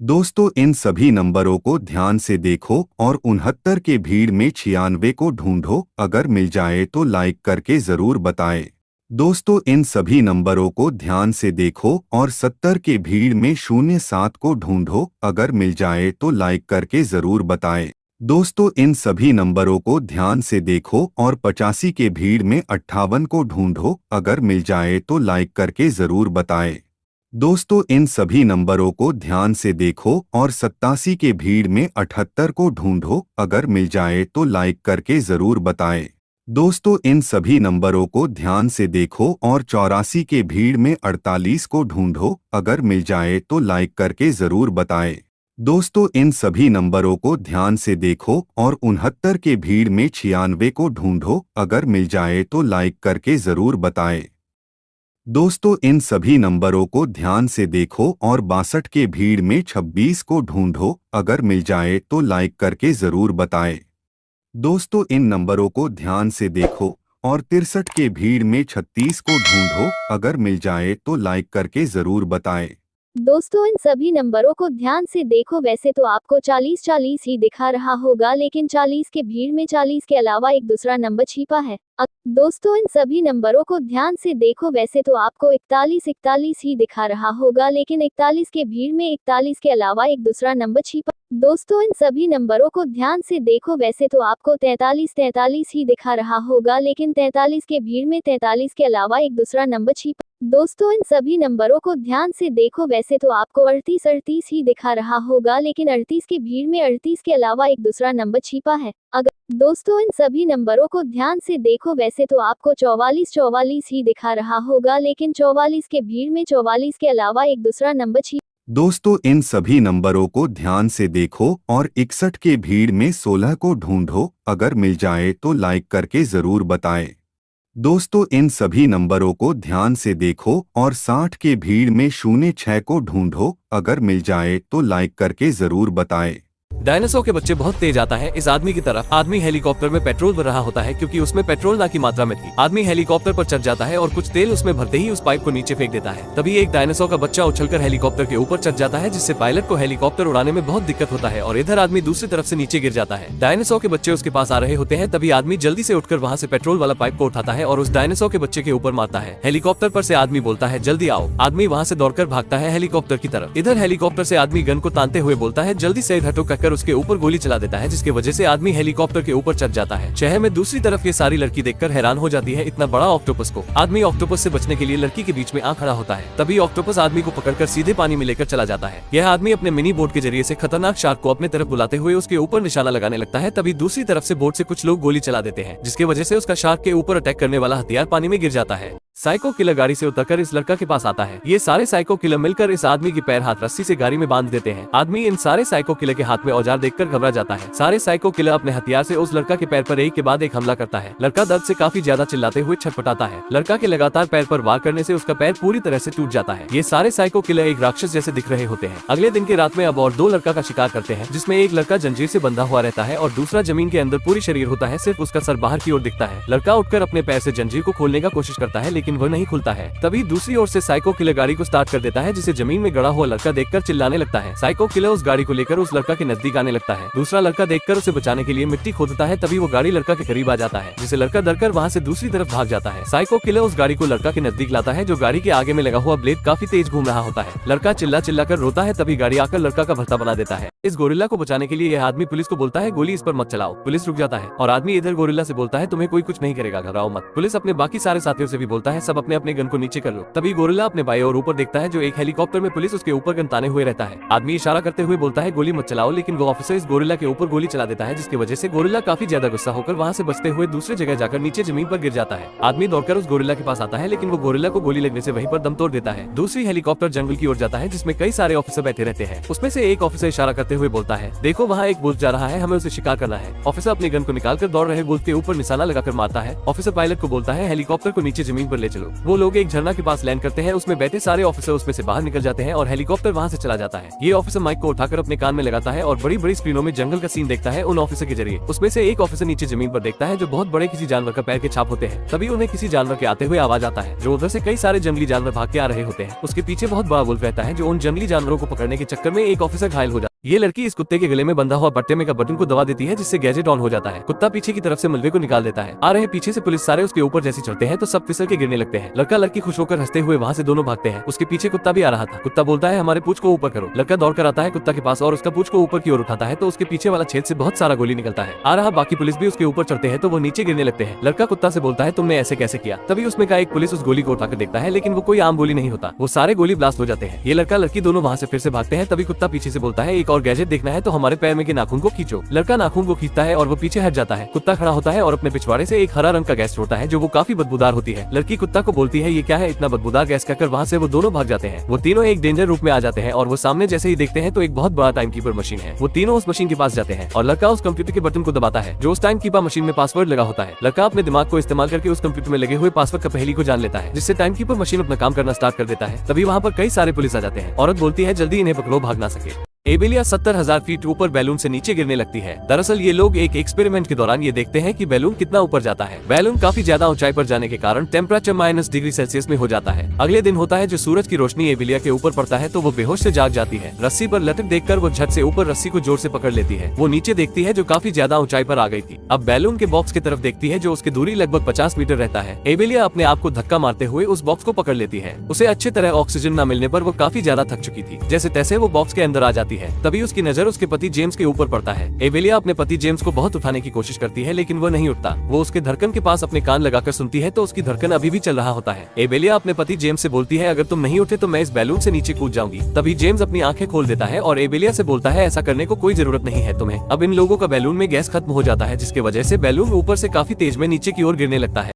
दोस्तों, इन सभी नंबरों को ध्यान से देखो और 69 के भीड़ में 96 को ढूंढो। अगर मिल जाए तो लाइक करके जरूर बताएं। दोस्तों, इन सभी नंबरों को ध्यान से देखो और 70 के भीड़ में 07 को ढूंढो। अगर मिल जाए तो लाइक करके जरूर बताएं। दोस्तों, इन सभी नंबरों को ध्यान से देखो और 85 के भीड़ में 58 को ढूंढो। अगर मिल जाए तो लाइक करके जरूर बताएं। दोस्तों, इन सभी नंबरों को ध्यान से देखो और 87 के भीड़ में 78 को ढूंढो। अगर मिल जाए तो लाइक करके जरूर बताएं। दोस्तों, इन सभी नंबरों को ध्यान से देखो और 84 के भीड़ में 48 को ढूंढो। अगर मिल जाए तो लाइक करके जरूर बताएं। दोस्तों, इन सभी नंबरों को ध्यान से देखो और 69 के भीड़ में 96 को ढूंढो। अगर मिल जाए तो लाइक करके जरूर बताएं। दोस्तों, इन सभी नंबरों को ध्यान से देखो और 62 के भीड़ में 26 को ढूंढो। अगर मिल जाए तो लाइक करके जरूर बताएं। दोस्तों, इन नंबरों को ध्यान से देखो और 63 के भीड़ में 36 को ढूंढो। अगर मिल जाए तो लाइक करके जरूर बताएं। दोस्तों, इन सभी नंबरों को ध्यान से देखो। वैसे तो आपको 40-40 ही दिखा रहा होगा, लेकिन 40 के भीड़ में 40 के अलावा एक दूसरा नंबर छिपा है। दोस्तों, इन सभी नंबरों को ध्यान से देखो। वैसे तो आपको 41-41 ही दिखा रहा होगा, लेकिन 41 के भीड़ में 41 के अलावा एक दूसरा नंबर छिपा। दोस्तों, इन सभी नंबरों को ध्यान से देखो। वैसे तो आपको 43-43 ही दिखा रहा होगा, लेकिन 43 के भीड़ में 43 के अलावा एक दूसरा नंबर छिपा। दोस्तों, इन सभी नंबरों को ध्यान से देखो। वैसे तो आपको 38-38 ही दिखा रहा होगा, लेकिन 38 के भीड़ में 38 के अलावा एक दूसरा नंबर छिपा है। दोस्तों, इन सभी नंबरों को ध्यान से देखो। वैसे तो आपको 44-44 ही दिखा रहा होगा, लेकिन 44 के भीड़ में 44 के अलावा एक दूसरा नंबर छिपा। दोस्तों, इन सभी नंबरों को ध्यान से देखो और 61 के भीड़ में 16 को ढूंढो। अगर मिल जाए तो लाइक करके जरूर बताएं। दोस्तों, इन सभी नंबरों को ध्यान से देखो और 60 के भीड़ में 06 को ढूंढो। अगर मिल जाए तो लाइक करके जरूर बताएं। डायनासोर के बच्चे बहुत तेज आता है इस आदमी की तरफ। आदमी हेलीकॉप्टर में पेट्रोल भर रहा होता है क्योंकि उसमें पेट्रोल ना की मात्रा में थी। आदमी हेलीकॉप्टर पर चढ़ जाता है और कुछ तेल उसमें भरते ही उस पाइप को नीचे फेंक देता है। तभी एक डायनासोर का बच्चा उछलकर हेलीकॉप्टर के ऊपर चढ़ जाता है, जिससे पायलट को हेलीकॉप्टर उड़ाने में बहुत दिक्कत होता है और इधर आदमी दूसरी तरफ से नीचे गिर जाता है। डायनासोर के बच्चे उसके पास आ रहे होते हैं, तभी आदमी जल्दी से उठकर वहाँ से पेट्रोल वाला पाइप को उठाता है और उस डायनासोर के बच्चे के ऊपर मारता है। हेलीकॉप्टर पर से आदमी बोलता है, जल्दी आओ। आदमी वहाँ से दौड़कर भागता है हेलीकॉप्टर की तरफ। इधर हेलीकॉप्टर से आदमी गन को तानते हुए बोलता है, जल्दी से इधर, कहकर उसके ऊपर गोली चला देता है, जिसकी वजह से आदमी हेलीकॉप्टर के ऊपर चढ़ जाता है। शहर में दूसरी तरफ ये सारी लड़की देखकर हैरान हो जाती है इतना बड़ा ऑक्टोपस को। आदमी ऑक्टोपस से बचने के लिए लड़की के बीच में आ खड़ा होता है। तभी ऑक्टोपस आदमी को पकड़कर सीधे पानी में लेकर चला जाता है। यह आदमी अपने मिनी बोट के जरिए से खतरनाक शार्क को अपने तरफ बुलाते हुए उसके ऊपर निशाना लगाने लगता है। तभी दूसरी तरफ से बोट से कुछ लोग गोली चला देते हैं, जिसकी वजह से उसका शार्क के ऊपर अटैक करने वाला हथियार पानी में गिर जाता है। साइको किलर गाड़ी से उतरकर इस लड़का के पास आता है। ये सारे साइको किलर मिलकर इस आदमी की पैर हाथ रस्सी से गाड़ी में बांध देते हैं। आदमी इन सारे साइको किलर के हाथ में औजार देखकर घबरा जाता है। सारे साइको किलर अपने हथियार से उस लड़का के पैर पर एक के बाद एक हमला करता है। लड़का दर्द से काफी ज्यादा चिल्लाते हुए छटपटाता है। लड़का के लगातार पैर पर वार करने से उसका पैर पूरी तरह से टूट जाता है। ये सारे साइको किलर एक राक्षस जैसे दिख रहे होते हैं। अगले दिन की रात में अब और दो लड़का का शिकार करते हैं, जिसमें एक लड़का जंजीर से बंधा हुआ रहता है और दूसरा जमीन के अंदर पूरी शरीर होता है, सिर्फ उसका सर बाहर की ओर दिखता है। लड़का उठकर अपने पैर से जंजीर को खोलने का कोशिश करता है, लेकिन वह नहीं खुलता है। तभी दूसरी ओर से साइको किलर गाड़ी को स्टार्ट कर देता है, जिसे जमीन में गड़ा हुआ लड़का देखकर चिल्लाने लगता है। साइको किलर उस गाड़ी को लेकर उस लड़का के नजदीक आने लगता है। दूसरा लड़का देखकर उसे बचाने के लिए मिट्टी खोदता है। तभी वो गाड़ी लड़का के करीब आ जाता है, जिसे लड़का डरकर वहाँ से दूसरी तरफ भाग जाता है। साइको किलर उस गाड़ी को लड़का के नजदीक लाता है, जो गाड़ी के आगे में लगा हुआ ब्लेड काफी तेज घूम रहा होता है। लड़का चिल्ला चिल्ला कर रोता है। तभी गाड़ी आकर लड़का का भर्ता बना देता है। इस गोरिल्ला को बचाने के लिए यह आदमी पुलिस को बोलता है, गोली इस पर मत चलाओ। पुलिस रुक जाता है और आदमी इधर गोरिल्ला से बोलता है, तुम्हें कोई कुछ नहीं करेगा, घबराओ मत। पुलिस अपने बाकी सारे साथियों से भी बोलता है, सब अपने अपने गन को नीचे कर लो। तभी गोरिल्ला अपने बाएं और ऊपर देखता है, जो एक हेलीकॉप्टर में पुलिस उसके ऊपर गन ताने हुए रहता है। आदमी इशारा करते हुए बोलता है, गोली मत चलाओ, लेकिन वो ऑफिसर इस गोरिल्ला के ऊपर गोली चला देता है, जिसकी वजह से गोरिल्ला काफी ज्यादा गुस्सा होकर वहाँ से बचते हुए दूसरी जगह जाकर नीचे जमीन पर गिर जाता है। आदमी दौड़कर उस गोरिल्ला के पास आता है, लेकिन वो गोरिल्ला को गोली लगने से वहीं पर दम तोड़ देता है। दूसरी हेलीकॉप्टर जंगल की ओर जाता है, जिसमें कई सारे ऑफिसर बैठे रहते हैं। उसमें से एक ऑफिसर इशारा करते करते हुए बोलता है, देखो वहाँ एक वुल्फ जा रहा है, हमें उसे शिकार करना है। ऑफिसर अपनी गन को निकालकर दौड़ रहे वुल्फ के ऊपर निशाना लगाकर मारता है। ऑफिसर पायलट को बोलता है हेलीकॉप्टर को नीचे जमीन पर ले चलो। वो लोग एक झरना के पास लैंड करते हैं, उसमें बैठे सारे ऑफिसर उसमें से बाहर निकल जाते हैं और हेलीकॉप्टर वहाँ से चला जाता है। ये ऑफिसर माइक को उठाकर अपने कान में लगाता है और बड़ी बड़ी स्क्रीनों में जंगल का सीन देखता है उन ऑफिसर के जरिए। उसमें से एक ऑफिसर नीचे जमीन पर देखता है जो बहुत बड़े किसी जानवर का पैर के छाप होते हैं। तभी उन्हें किसी जानवर के आते हुए आवाज आता है जो उधर से कई सारे जंगली जानवर भाग के आ रहे होते हैं। उसके पीछे बहुत बड़ा वुल्फ रहता है जो उन जंगली जानवरों को पकड़ने के चक्कर में एक ऑफिसर घायल हो जाता है। ये लड़की इस कुत्ते के गले में बंधा हुआ पट्टे में का बटन को दबा देती है जिससे गैजेट ऑन हो जाता है। कुत्ता पीछे की तरफ से मलबे को निकाल देता है। आ रहे पीछे से पुलिस सारे उसके ऊपर जैसे चढ़ते हैं तो सब फिसल के गिरने लगते हैं। लड़का लड़की खुश होकर हंसते हुए वहाँ से दोनों भागते हैं। उसके पीछे कुत्ता भी आ रहा था। कुत्ता बोलता है हमारे पूंछ को ऊपर करो। लड़का दौड़ कर आता है कुत्ता के पास और उसका पूंछ को ऊपर की ओर उठाता है तो उसके पीछे वाला छेद से बहुत सारा गोली निकलता है। आ रहा बाकी पुलिस भी उसके ऊपर चढ़ते हैं तो वो नीचे गिरने लगते हैं। लड़का कुत्ता से बोलता है तुमने ऐसे कैसे किया। तभी उसमें का एक पुलिस उस गोली को उठाकर देखता है लेकिन वो कोई आम गोली नहीं होता, वो सारे गोली ब्लास्ट हो जाते हैं। ये लड़का लड़की दोनों वहाँ से फिर से भागते हैं। तभी कुत्ता पीछे से बोलता है एक और गैजेट देखना है तो हमारे पैर में के नाखून को खींचो। लड़का नाखून को खींचता है और वो पीछे हट जाता है। कुत्ता खड़ा होता है और अपने पिछवाड़े से एक हरा रंग का गैस छोड़ता है जो वो काफी बदबूदार होती है। लड़की कुत्ता को बोलती है ये क्या है इतना बदबूदार गैस, कहकर वहाँ से वो दोनों भाग जाते हैं। वो तीनों एक डेंजर रूप में आ जाते हैं और वो सामने जैसे ही देखते हैं तो एक बहुत बड़ा टाइम कीपर मशीन है। वो तीनों उस मशीन के पास जाते हैं और लड़का उस कंप्यूटर के बटन को दबाता है जो उस टाइम कीपर मशीन में पासवर्ड लगा होता है। लड़का अपने दिमाग को इस्तेमाल करके उस कंप्यूटर में लगे हुए पासवर्ड का पहेली को जान लेता है जिससे टाइम कीपर मशीन अपना काम करना स्टार्ट कर देता है। तभी वहाँ पर कई सारे पुलिस आ जाते हैं। औरत बोलती है जल्दी इन्हें पकड़ो, भाग ना सके। एबेलिया 70,000 फीट ऊपर बैलून से नीचे गिरने लगती है। दरअसल ये लोग एक एक्सपेरिमेंट के दौरान ये देखते हैं कि बैलून कितना ऊपर जाता है। बैलून काफी ज्यादा ऊंचाई पर जाने के कारण टेम्परेचर -डिग्री में हो जाता है। अगले दिन होता है जो सूरज की रोशनी एबेलिया के ऊपर पड़ता है तो वो बेहोश से जाग जाती है। रस्सी पर लटक देखकर वो झट से ऊपर रस्सी को जोर से पकड़ लेती है। वो नीचे देखती है जो काफी ज्यादा ऊंचाई पर आ गई थी। अब बैलून के बॉक्स की तरफ देखती है जो उसकी दूरी लगभग 50 मीटर रहता है। एबेलिया अपने आप को धक्का मारते हुए उस बॉक्स को पकड़ लेती है। उसे अच्छी तरह ऑक्सीजन न मिलने पर वो काफी ज्यादा थक चुकी थी। जैसे तैसे वो बॉक्स के अंदर आ जाती है। तभी उसकी नजर उसके पति जेम्स के ऊपर पड़ता है। एबेलिया अपने पति जेम्स को बहुत उठाने की कोशिश करती है लेकिन वो नहीं उठता। वो उसके धड़कन के पास अपने कान लगाकर सुनती है तो उसकी धड़कन अभी भी चल रहा होता है। एबेलिया अपने पति जेम्स से बोलती है अगर तुम नहीं उठे तो मैं इस बैलून से नीचे कूद जाऊंगी। तभी जेम्स अपनी आंखें खोल देता है और एबेलिया से बोलता है ऐसा करने को कोई जरूरत नहीं है तुम्हें। अब इन लोगों का बैलून में गैस खत्म हो जाता है जिसकी वजह से बैलून ऊपर से काफी तेज में नीचे की ओर गिरने लगता है।